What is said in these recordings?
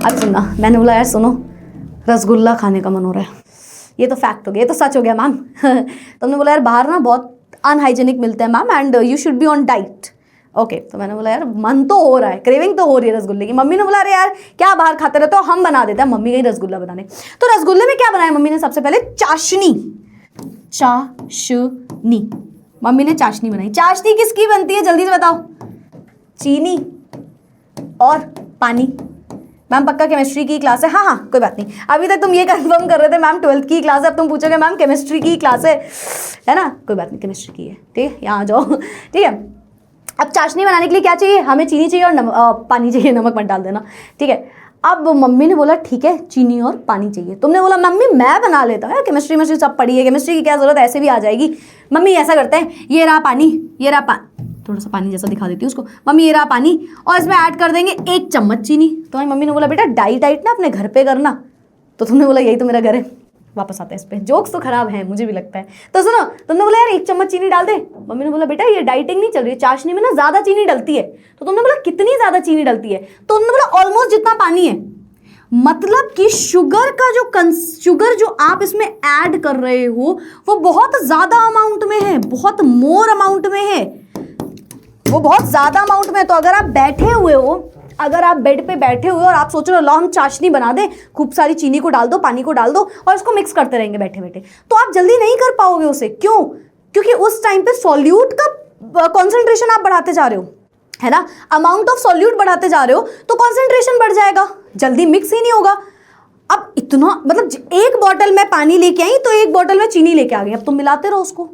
अब सुनना, मैंने बोला यार सुनो रसगुल्ला खाने का मन हो रहा है, ये तो फैक्ट हो गया, ये तो सच हो गया मैम। तुमने बोला यार बाहर ना बहुत अनहाइजेनिक मिलते हैं ma'am and you should be on diet. Okay, तो मैंने बोला यार मन तो हो रहा है, क्रेविंग तो हो रही है रसगुल्ले की। मम्मी ने बोला अरे यार क्या बाहर खाते रहते हो, हम बना देते हैं। मम्मी गई रसगुल्ला बनाने। तो रसगुल्ले में क्या बनाया मम्मी ने? सबसे पहले चाशनी, चाशनी, मम्मी ने चाशनी बनाई। चाशनी किसकी बनती है जल्दी से बताओ? चीनी और पानी। मैम पक्का केमिस्ट्री की क्लास है? हाँ हाँ कोई बात नहीं, अभी तक तुम ये कंफर्म कर रहे थे मैम 12th की क्लास है, अब तुम पूछोगे मैम केमिस्ट्री की क्लास है ना? कोई बात नहीं, केमिस्ट्री की है, ठीक है, यहाँ आ जाओ। ठीक है, अब चाशनी बनाने के लिए क्या चाहिए? हमें चीनी चाहिए और पानी चाहिए, नमक मत डाल देना, ठीक है। अब मम्मी ने बोला ठीक है चीनी और पानी चाहिए। तुमने बोला मम्मी मैं बना लेता हूँ, केमिस्ट्री में सब पढ़ी है, केमिस्ट्री की क्या जरूरत है, ऐसे भी आ जाएगी। मम्मी ऐसा करते हैं, ये रहा पानी, ये रहा थोड़ा सा पानी जैसा दिखा देती हूँ उसको। मम्मी ये रहा पानी और इसमें ऐड कर देंगे 1 चम्मच चीनी। तो मम्मी ने बोला बेटा डाइट ना अपने घर पे करना। तो तुमने बोला यही तो मेरा घर है। वापस आता है इस पे, जोक्स तो खराब है मुझे भी लगता है। तो सुनो, तुमने बोला यार 1 चम्मच चीनी डाल दे। मम्मी ने बोला बेटा ये डाइटिंग नहीं चल रही है, चाशनी में ना ज्यादा चीनी डलती है। तो तुमने बोला कितनी ज्यादा चीनी डलती है? तो उन्होंने बोला ऑलमोस्ट जितना पानी है। मतलब कि शुगर जो आप इसमें ऐड कर रहे हो वो बहुत ज्यादा अमाउंट में है, बहुत मोर अमाउंट में है, वो बहुत ज्यादा अमाउंट में है। तो अगर आप बैठे हुए हो, अगर आप बेड पे बैठे हुए हो और आप सोच रहे हो लो हम चाशनी बना दें, खूब सारी चीनी को डाल दो, पानी को डाल दो और इसको मिक्स करते रहेंगे बैठे बैठे, तो आप जल्दी नहीं कर पाओगे उसे। क्यों? क्योंकि उस टाइम पे सॉल्यूट का कॉन्सेंट्रेशन आप बढ़ाते जा रहे हो, है ना, अमाउंट ऑफ सॉल्यूट बढ़ाते जा रहे हो, तो कॉन्सेंट्रेशन बढ़ जाएगा, जल्दी मिक्स ही नहीं होगा। अब इतना मतलब 1 बॉटल में पानी लेके आई तो 1 बॉटल में चीनी लेके आ गई, अब तुम मिलाते रहो उसको,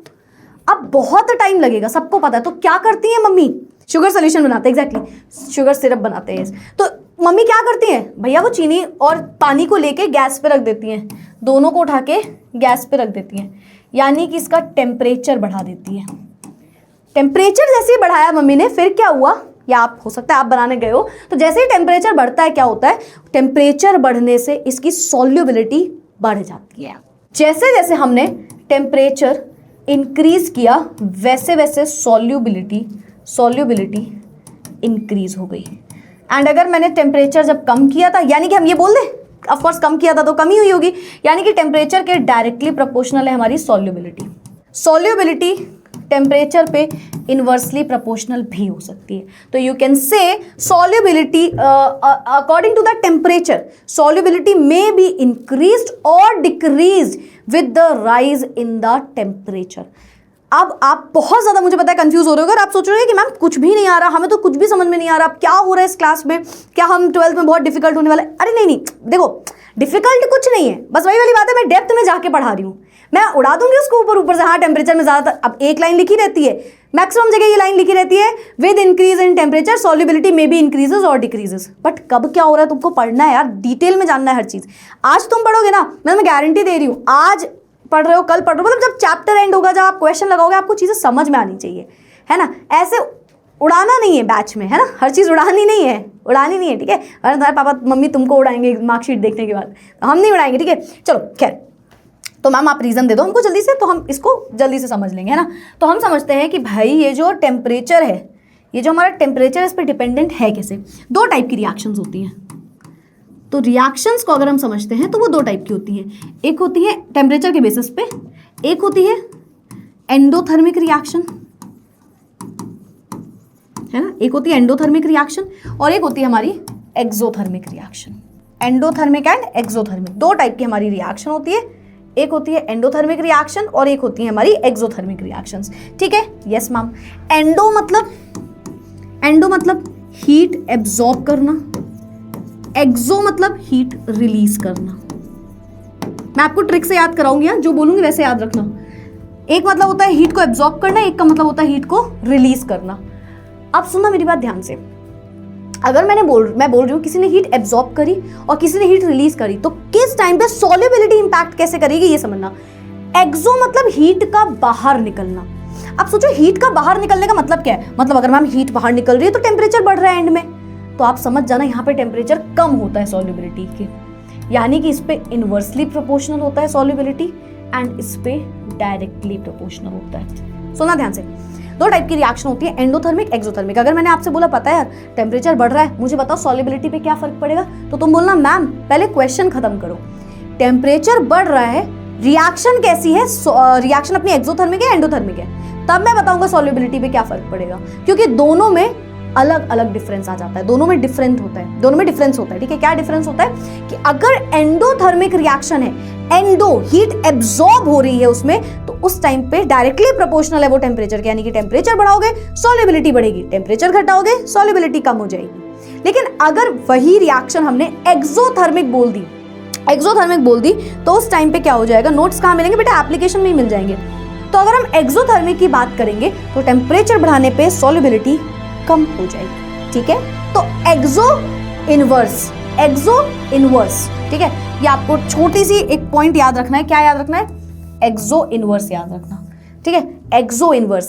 अब बहुत टाइम लगेगा, सबको पता है। तो क्या करती है मम्मी? शुगर सोल्यूशन बनाते हैं, एग्जैक्टली शुगर सिरप बनाते हैं। तो मम्मी क्या करती हैं भैया? वो चीनी और पानी को लेके गैस पे रख देती हैं, दोनों को उठा के गैस पे रख देती हैं, यानी कि इसका टेम्परेचर बढ़ा देती है। टेम्परेचर जैसे ही बढ़ाया मम्मी ने, फिर क्या हुआ, या आप हो सकता है आप बनाने गए हो, तो जैसे ही टेम्परेचर बढ़ता है क्या होता है? टेम्परेचर बढ़ने से इसकी सॉल्युबिलिटी बढ़ जाती है। जैसे जैसे हमने टेम्परेचर इंक्रीज किया वैसे वैसे सॉल्युबिलिटी इंक्रीज हो गई। एंड अगर मैंने टेम्परेचर जब कम किया था, यानी कि हम ये बोल दें ऑफ कोर्स कम किया था तो कमी हुई होगी, यानी कि टेम्परेचर के डायरेक्टली प्रोपोर्शनल है हमारी सॉल्युबिलिटी टेम्परेचर पे इनवर्सली प्रोपोर्शनल भी हो सकती है। तो you can say solubility according to the temperature solubility may be increased और decreased with the rise in the temperature. अब आप बहुत ज्यादा मुझे पता है कंफ्यूज हो रहे हो, अगर आप सोच रहे हो कि मैम कुछ भी नहीं आ रहा, हमें तो कुछ भी समझ में नहीं आ रहा, क्या हो रहा है इस क्लास में, क्या हम 12th में बहुत डिफिकल्ट होने वाला है? अरे नहीं, देखो डिफिकल्ट कुछ नहीं है, बस वही वाली बात है, मैं डेप्थ में जाके पढ़ा रही हूँ, मैं उड़ा दूंगी उसको ऊपर से। हाँ टेम्परेचर में ज्यादा, अब एक लाइन लिखी रहती है, मैक्सिमम जगह ये लाइन लिखी रहती है, with increase in temperature solubility may B increases और डिक्रीजेस। बट कब क्या हो रहा है तुमको पढ़ना है यार, डिटेल में जानना है हर चीज। आज तुम पढ़ोगे ना, मैं तुम्हें गारंटी दे रही हूँ, आज पढ़ रहे हो कल पढ़ रहे हो, मतलब जब चैप्टर एंड होगा, जब आप क्वेश्चन लगाओगे, आपको चीजें समझ में आनी चाहिए, है ना। ऐसे उड़ाना नहीं है बैच में, है ना, हर चीज उड़ानी नहीं है, ठीक है। अरे तुम्हारे पापा मम्मी तुमको उड़ाएंगे मार्कशीट देखने के बाद, हम नहीं उड़ाएंगे, ठीक है। चलो खैर, तो मैम आप रीजन दे दो हमको जल्दी से, तो हम इसको जल्दी से समझ लेंगे, है ना। तो हम समझते हैं कि भाई ये जो टेम्परेचर है, ये जो हमारा टेम्परेचर इस पर डिपेंडेंट है कैसे। 2 टाइप की रिएक्शंस होती हैं। तो रिएक्शंस को अगर हम समझते हैं तो वो 2 टाइप की होती हैं। एक होती है टेम्परेचर के बेसिस पे, एक होती है एंडोथर्मिक रिएक्शन, है ना, एक होती है एंडोथर्मिक रिएक्शन और एक होती है हमारी exothermic reaction. Endothermic and exothermic 2 type की हमारी रिएक्शन होती है, एक होती है एंडोथर्मिक रिएक्शन और एक होती है हमारी एक्सोथर्मिक रिएक्शंस, ठीक है। यस मैम, एंडो मतलब हीट एब्जॉर्ब करना, एक्सो मतलब हीट रिलीज करना। मैं आपको ट्रिक से याद कराऊंगी, जो बोलूंगी वैसे याद रखना। एक मतलब होता है हीट को एब्जॉर्ब करना, एक का मतलब होता है हीट को रिलीज करना। अब सुनना मेरी बात ध्यान से, अगर मैं बोल रही हूँ किसी ने हीट एब्जॉर्ब करी और किसी ने हीट रिलीज करी, तो किस टाइम पे सॉल्युबिलिटी इंपैक्ट कैसे करेगी ये समझना। एक्सो मतलब हीट का बाहर निकलना। अब सोचो हीट का बाहर निकलने का मतलब क्या है, मतलब अगर मैम हीट बाहर निकल रही है तो टेम्परेचर बढ़ रहा है एंड में, तो आप समझ जाना यहाँ पे टेम्परेचर कम होता है सॉल्युबिलिटी के, यानी कि इस पे इनवर्सली प्रोपोर्शनल होता है सॉल्युबिलिटी एंड इस पे डायरेक्टली प्रोपोर्शनल होता है। सुना ध्यान से, दो टाइप की रिएक्शन होती है, एंडोथर्मिक, एक्सोथर्मिक। अगर मैंने आपसे बोला पता है यार टेम्परेचर बढ़ रहा है, मुझे बताओ सॉल्युबिलिटी पे क्या फर्क पड़ेगा, तो तुम बोलना मैम पहले क्वेश्चन खत्म करो, टेम्परेचर बढ़ रहा है, रिएक्शन कैसी है, रिएक्शन अपनी एक्सोथर्मिक है एंडोथर्मिक है, तब मैं बताऊंगा सॉल्युबिलिटी पे क्या फर्क पड़ेगा, क्योंकि दोनों में अलग अलग डिफरेंस आ जाता है, दोनों में डिफरेंस होता है, ठीक है। क्या डिफरेंस होता है कि अगर एंडोथर्मिक रिएक्शन है, एंडो हीट एब्जॉर्ब हो रही है उसमें, तो उस टाइम पे डायरेक्टली प्रोपोर्शनल है वो टेम्परेचर के, यानी कि टेम्परेचर बढ़ाओगे सॉल्युबिलिटी बढ़ेगी, टेम्परेचर घटाओगे सॉल्युबिलिटी कम हो जाएगी। लेकिन अगर वही रिएक्शन हमने एक्सोथर्मिक बोल दी तो उस टाइम पे क्या हो जाएगा, नोट्स कहाँ मिलेंगे बेटा, एप्लीकेशन में ही मिल जाएंगे। तो अगर हम एक्सोथर्मिक की बात करेंगे तो टेम्परेचर बढ़ाने पे सॉल्युबिलिटी कम हो जाएगी, ठीक है। तो एक्सो इनवर्स, ठीक है। ये आपको छोटी सी एक पॉइंट याद रखना है, क्या याद रखना है, एक्सो इनवर्स याद रखना, ठीक है। एक्सो इनवर्स